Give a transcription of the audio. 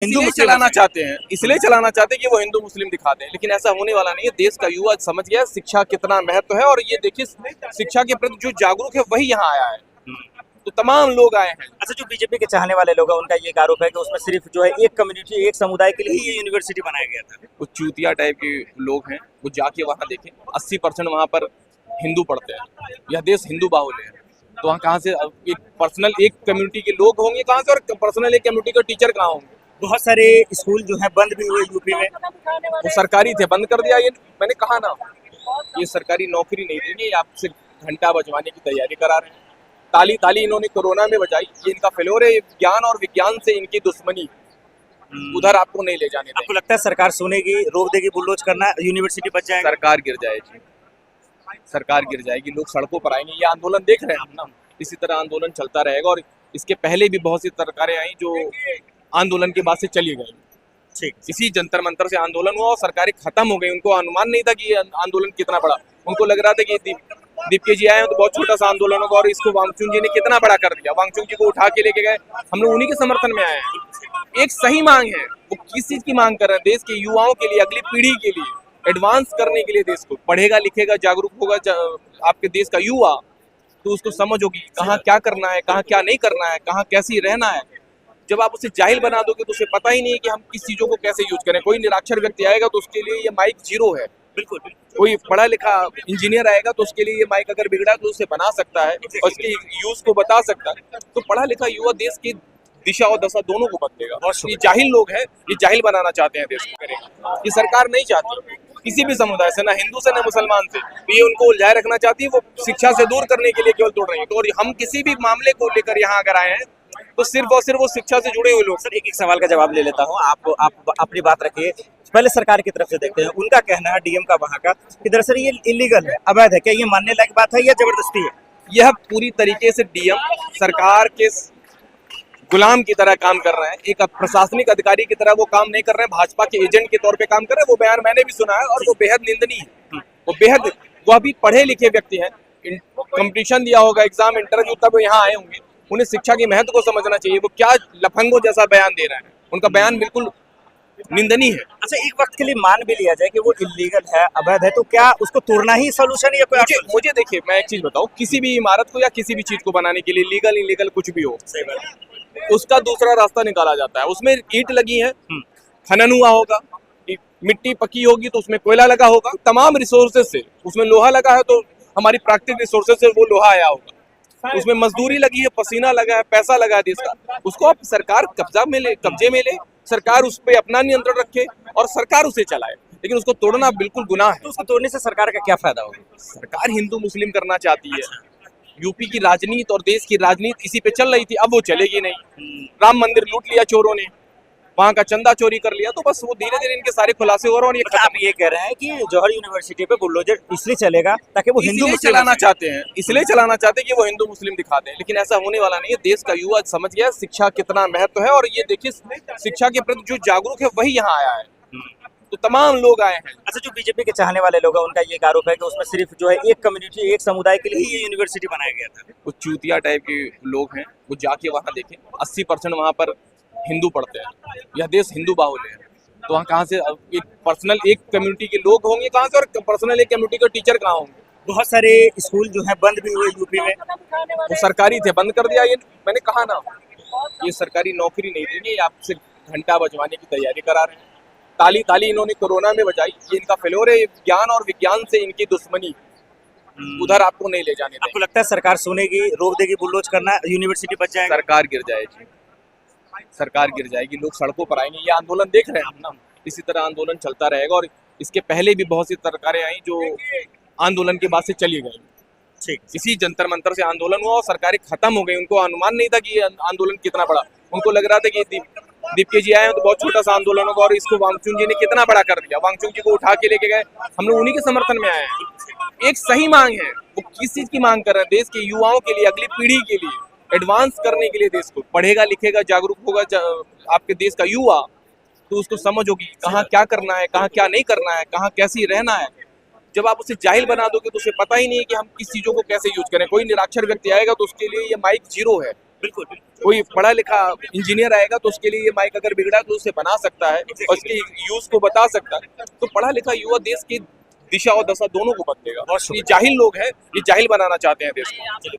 हिंदू इसलिए मुस्लिम चलाना चाहते हैं, इसलिए चलाना चाहते हैं कि वो हिंदू मुस्लिम दिखा दें, लेकिन ऐसा होने वाला नहीं है। देश का युवा समझ गया शिक्षा कितना महत्व है, और ये देखिए शिक्षा के प्रति जो जागरूक है वही यहाँ आया है। तो तमाम लोग आए हैं। अच्छा, जो बीजेपी के चाहने वाले लोग हैं उनका ये एक आरोप है कि उसमें सिर्फ जो है एक कम्युनिटी, एक समुदाय के लिए ही ये यूनिवर्सिटी बनाया गया था। वो चूतिया टाइप के लोग हैं, वो जाके वहाँ देखें 80% वहाँ पर हिंदू पढ़ते हैं। यह देश हिंदू बाहुल्य है, तो वहाँ कहाँ से एक पर्सनल एक कम्युनिटी के लोग होंगे कहाँ से, और पर्सनल एक कम्युनिटी के टीचर कहाँ होंगे। बहुत सारे स्कूल जो है बंद भी हुए यूपी में। वो सरकारी थे, बंद कर दिया। ये मैंने कहा ना, ये सरकारी नौकरी नहीं देंगे, ये आपसे घंटा बजवाने की तैयारी करा रहे हैं। ताली ताली इन्होंने कोरोना में बजाई, ये इनका फेलोर है। ज्ञान और विज्ञान से इनकी दुश्मनी, उधर आपको नहीं ले जाने आपको देंगे। लगता है सरकार सुनेगी, रोक देगी, बुलडोज करना, यूनिवर्सिटी बच जाएगा? सरकार गिर जाएगी, सरकार गिर जाएगी, लोग सड़कों पर आएंगे। ये आंदोलन देख रहे हैं हम ना, इसी तरह आंदोलन चलता रहेगा। और इसके पहले भी बहुत सी सरकारें आई जो आंदोलन के बाद से चली गई। ठीक। इसी जंतर मंतर से आंदोलन हुआ और सरकारें खत्म हो गई। उनको अनुमान नहीं था कि ये आंदोलन कितना बड़ा, उनको लग रहा था कि दीप जी आए हैं तो बहुत छोटा सा आंदोलन होगा, और इसको वांगचुक जी ने कितना बड़ा कर दिया। वांगचुक जी को उठा के लेके गए, हम लोग उन्हीं के समर्थन में आए हैं। एक सही मांग है, वो किस चीज की मांग कर रहे हैं? देश के युवाओं के लिए, अगली पीढ़ी के लिए एडवांस करने के लिए। देश को पढ़ेगा लिखेगा जागरूक होगा आपके देश का युवा, तो उसको समझ होगी कहाँ क्या करना है, कहाँ क्या नहीं करना है, कहाँ कैसी रहना है। जब आप उसे जाहिल बना दोगे तो उसे पता ही नहीं है कि हम किस चीजों को कैसे यूज करें। कोई निरक्षर व्यक्ति आएगा तो उसके लिए ये माइक जीरो है। बिल्कुल। कोई पढ़ा लिखा इंजीनियर आएगा तो उसके लिए ये माइक अगर बिगड़ा तो उसे बना सकता है और उसके यूज को बता सकता है। तो पढ़ा लिखा युवा देश की दिशा और दशा दोनों को बदलेगा। ये जाहिल लोग हैं, ये जाहिल बनाना चाहते हैं देश को। करेगा ये सरकार नहीं चाहती किसी भी समुदाय से, ना हिंदू से ना मुसलमान से। तो ये उनको उलझाए रखना चाहती है, वो शिक्षा से दूर करने के लिए केवल तोड़ रही है। तो और हम किसी भी मामले को लेकर यहाँ अगर आए हैं तो सिर्फ और सिर्फ वो शिक्षा से जुड़े हुए लोग। सर, एक सवाल का जवाब ले लेता हूँ, आप अपनी बात रखिए। पहले सरकार की तरफ से देखते हैं, उनका कहना है, डीएम का वहाँ का, कि दरअसल ये इलीगल है, अवैध है। क्या ये मानने लायक बात है या जबरदस्ती है? यह पूरी तरीके से डीएम सरकार के गुलाम की तरह काम कर रहे हैं, एक प्रशासनिक अधिकारी की तरह वो काम नहीं कर रहे हैं, भाजपा के एजेंट के तौर पे काम कर रहे हैं। वो बयान मैंने भी सुना है और वो बेहद निंदनीय है। वो बेहद, वो अभी पढ़े लिखे व्यक्ति हैं, कंपटीशन दिया होगा, एग्जाम इंटरव्यू, तब यहाँ आए होंगे। उन्हें शिक्षा के महत्व को समझना चाहिए। वो क्या लफंगों जैसा बयान दे रहे हैं, उनका बयान बिल्कुल निंदनीय है। अच्छा, एक वक्त के लिए मान भी लिया जाए कि वो इलीगल है, अवैध है, तो क्या उसको तोड़ना ही सोल्यूशन है या कोई मुझे देखिए, मैं एक चीज बताऊं, किसी भी इमारत को या किसी भी चीज को बनाने के लिए लीगल इलीगल कुछ भी हो, उसका दूसरा रास्ता निकाला जाता है। उसमें ईंट लगी है, खनन हुआ होगा, मिट्टी पकी होगी तो उसमें कोयला लगा होगा, तमाम रिसोर्सेज से। उसमें लोहा लगा है तो हमारी प्राकृतिक रिसोर्सेज से वो लोहा आया होगा। उसमें मजदूरी लगी है, पसीना लगा है, पैसा लगा है देश का। उसको अब सरकार कब्जे में ले, सरकार उस पर अपना नियंत्रण रखे और सरकार उसे चलाए, लेकिन उसको तोड़ना बिल्कुल गुनाह है। तो उसको तोड़ने से सरकार का क्या फायदा होगा? सरकार हिंदू मुस्लिम करना चाहती है। यूपी की राजनीति और देश की राजनीति इसी पे चल रही थी, अब वो चलेगी नहीं। राम मंदिर लूट लिया चोरों ने, वहाँ का चंदा चोरी कर लिया, तो बस वो धीरे धीरे इनके सारे खुलासे हो रहे हैं। और ये मतलब आप ये कह रहे हैं कि जौहर यूनिवर्सिटी पे बुलडोजर इसलिए चलेगा ताकि वो हिंदू मुस्लिम चलाना चाहते हैं, इसलिए चलाना चाहते हैं कि वो हिंदू मुस्लिम दिखा दें, लेकिन ऐसा होने वाला नहीं है। देश का युवा समझ गया शिक्षा कितना महत्व है, और ये देखिए शिक्षा के प्रति जो जागरूक है वही यहाँ आया है। तो तमाम लोग आए हैं। अच्छा, जो बीजेपी के चाहने वाले लोग हैं उनका ये एक आरोप है कि उसमें सिर्फ जो है एक कम्युनिटी, एक समुदाय के लिए ही ये यूनिवर्सिटी बनाया गया था। वो चूतिया टाइप के लोग हैं, वो जाके वहाँ देखें 80% वहाँ पर हिंदू पढ़ते हैं। यह देश हिंदू बाहुल्य है, तो वहाँ कहाँ से एक पर्सनल एक कम्युनिटी के लोग होंगे कहाँ से, और पर्सनल एक कम्युनिटी के टीचर कहाँ होंगे। बहुत सारे स्कूल जो है बंद भी हुए यूपी में। वो सरकारी थे, बंद कर दिया। ये मैंने कहा ना, ये सरकारी नौकरी नहीं देंगे, ये आपसे घंटा बजवाने की तैयारी करा रहे हैं। ताली ताली इन्होंने कोरोना में बजाई, ये इनका फेलोर है। ज्ञान और विज्ञान से इनकी दुश्मनी, उधर आपको नहीं ले जाने देंगे। आपको लगता है सरकार सुनेगी, रोक देगी, बुलडोज करना, यूनिवर्सिटी बच जाएगा? सरकार गिर जाएगी, सरकार गिर जाएगी, लोग सड़कों पर आएंगे। ये आंदोलन देख रहे हैं हम ना, इसी तरह आंदोलन चलता रहेगा। और इसके पहले भी बहुत सी सरकारें आई जो आंदोलन के बाद से चली गई। ठीक। इसी जंतर मंतर से आंदोलन हुआ और सरकारें खत्म हो गई। उनको अनुमान नहीं था कि ये आंदोलन कितना बड़ा, उनको लग रहा था कि दीप जी आए हैं तो बहुत छोटा सा आंदोलन होगा, और इसको वांगचुक जी ने कितना बड़ा कर दिया। वांगचुक जी को उठा के लेके गए, हम लोग उन्हीं के समर्थन में आए हैं। एक सही मांग है, वो किस चीज की मांग कर रहे हैं? देश के युवाओं के लिए, अगली पीढ़ी के लिए एडवांस करने के लिए। देश को पढ़ेगा लिखेगा जागरूक होगा आपके देश का युवा, तो उसको समझ होगी कहाँ क्या करना है, कहाँ क्या नहीं करना है, कहाँ कैसी रहना है। जब आप उसे जाहिल बना दोगे तो उसे पता ही नहीं है कि हम किस चीजों को कैसे यूज करें। कोई निरक्षर व्यक्ति आएगा तो उसके लिए ये माइक जीरो है। बिल्कुल कोई पढ़ा लिखा इंजीनियर आएगा तो उसके लिए ये माइक अगर बिगड़ा तो उसे बना सकता है और उसके यूज को बता सकता है। तो पढ़ा लिखा युवा देश की दिशा और दशा दोनों को बदलेगा। ये जाहिल लोग हैं, ये जाहिल बनाना चाहते हैं देश को।